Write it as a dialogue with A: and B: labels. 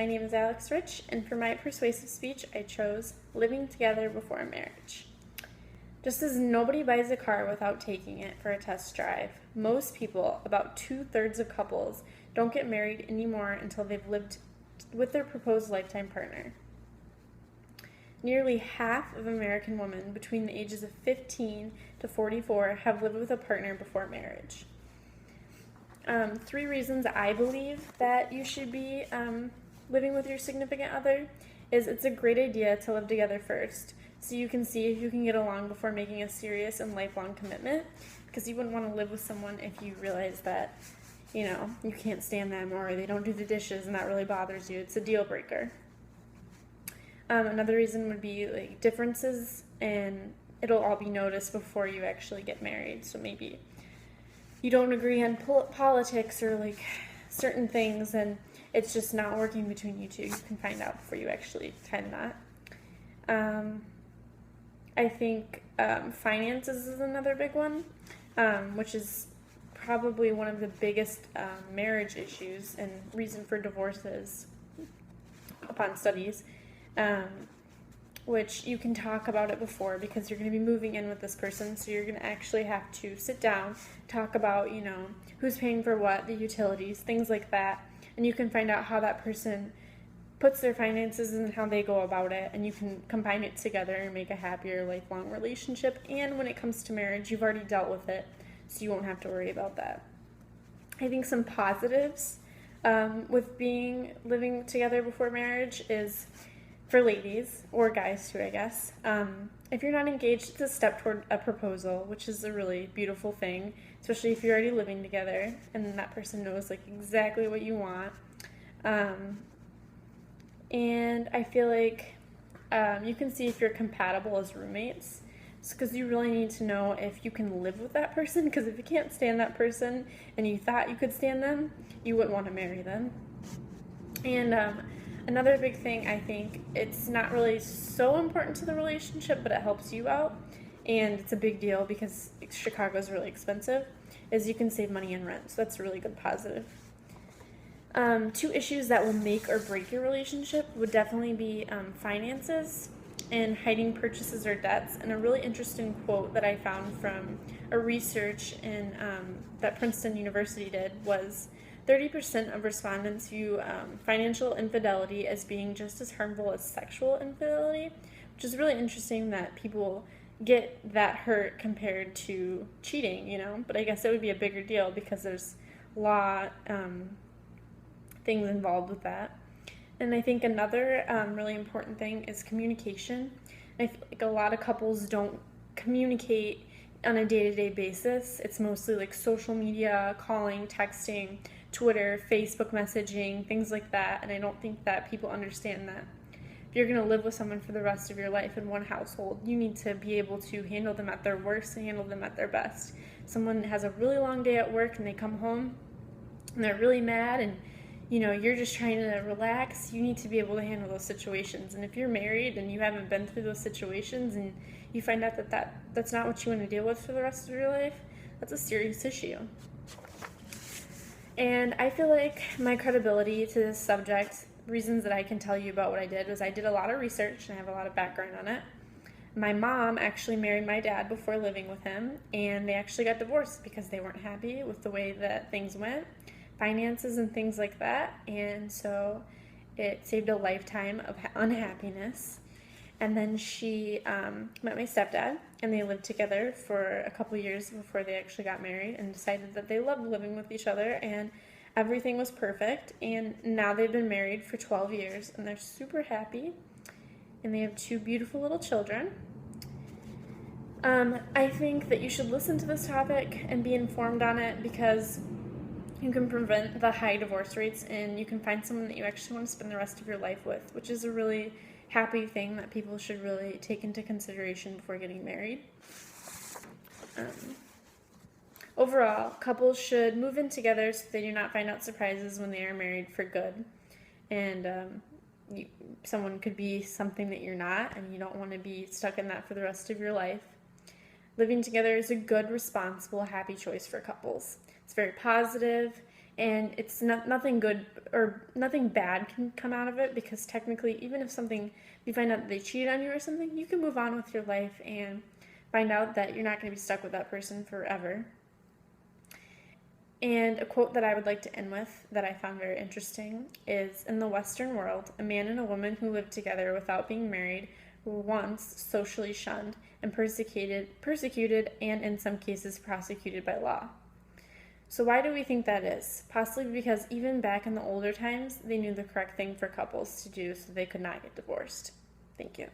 A: My name is Alex Rich, and for my persuasive speech, I chose living together before marriage. Just as nobody buys a car without taking it for a test drive, most people, about 2/3 of couples, don't get married anymore until they've lived with their proposed lifetime partner. Nearly half of American women between the ages of 15 to 44 have lived with a partner before marriage. 3 reasons I believe that you should be living with your significant other is it's a great idea to live together first, so you can see if you can get along before making a serious and lifelong commitment, because you wouldn't want to live with someone if you realize that, you can't stand them or they don't do the dishes and that really bothers you. It's a deal breaker. Another reason would be differences, and it'll all be noticed before you actually get married. So maybe you don't agree on politics or certain things, and it's just not working between you two. You can find out before you actually find that. I think finances is another big one, which is probably one of the biggest marriage issues and reason for divorces upon studies, which you can talk about it before, because you're going to be moving in with this person, so you're going to actually have to sit down, talk about, who's paying for what, the utilities, things like that, and you can find out how that person puts their finances and how they go about it, and you can combine it together and make a happier, lifelong relationship. And when it comes to marriage, you've already dealt with it, so you won't have to worry about that. I think some positives with living together before marriage is, for ladies, or guys too, I guess, if you're not engaged, it's a step toward a proposal, which is a really beautiful thing, especially if you're already living together and that person knows exactly what you want. And I feel like you can see if you're compatible as roommates, because you really need to know if you can live with that person, because if you can't stand that person and you thought you could stand them, you wouldn't want to marry them. And another big thing, I think, it's not really so important to the relationship, but it helps you out, and it's a big deal because Chicago is really expensive, is you can save money in rent, so that's a really good positive. 2 issues that will make or break your relationship would definitely be finances and hiding purchases or debts. And a really interesting quote that I found from a research that Princeton University did was 30% of respondents view financial infidelity as being just as harmful as sexual infidelity, which is really interesting that people get that hurt compared to cheating, but I guess it would be a bigger deal because there's law things involved with that. And I think another really important thing is communication. I feel like a lot of couples don't communicate on a day-to-day basis. It's mostly social media, calling, texting, Twitter, Facebook messaging, things like that. And I don't think that people understand that if you're going to live with someone for the rest of your life in one household, you need to be able to handle them at their worst and handle them at their best. Someone has a really long day at work and they come home and they're really mad, and you're just trying to relax. You need to be able to handle those situations. And if you're married and you haven't been through those situations and you find out that's not what you want to deal with for the rest of your life, that's a serious issue. And I feel like my credibility to this subject, reasons that I can tell you about what I did, was I did a lot of research and I have a lot of background on it. My mom actually married my dad before living with him, and they actually got divorced because they weren't happy with the way that things went, finances and things like that, and so it saved a lifetime of unhappiness. And then she met my stepdad, and they lived together for a couple years before they actually got married, and decided that they loved living with each other, and everything was perfect. And now they've been married for 12 years, and they're super happy, and they have 2 beautiful little children. I think that you should listen to this topic and be informed on it, because you can prevent the high divorce rates, and you can find someone that you actually want to spend the rest of your life with, which is a really happy thing that people should really take into consideration before getting married. Overall, couples should move in together so they do not find out surprises when they are married for good. And someone could be something that you're not, and you don't want to be stuck in that for the rest of your life. Living together is a good, responsible, happy choice for couples. It's very positive, And it's nothing good or nothing bad can come out of it, because technically, even if you find out that they cheated on you or something, you can move on with your life and find out that you're not going to be stuck with that person forever. And a quote that I would like to end with that I found very interesting is, in the Western world, a man and a woman who lived together without being married were once socially shunned and persecuted and in some cases prosecuted by law. So why do we think that is? Possibly because even back in the older times, they knew the correct thing for couples to do so they could not get divorced. Thank you.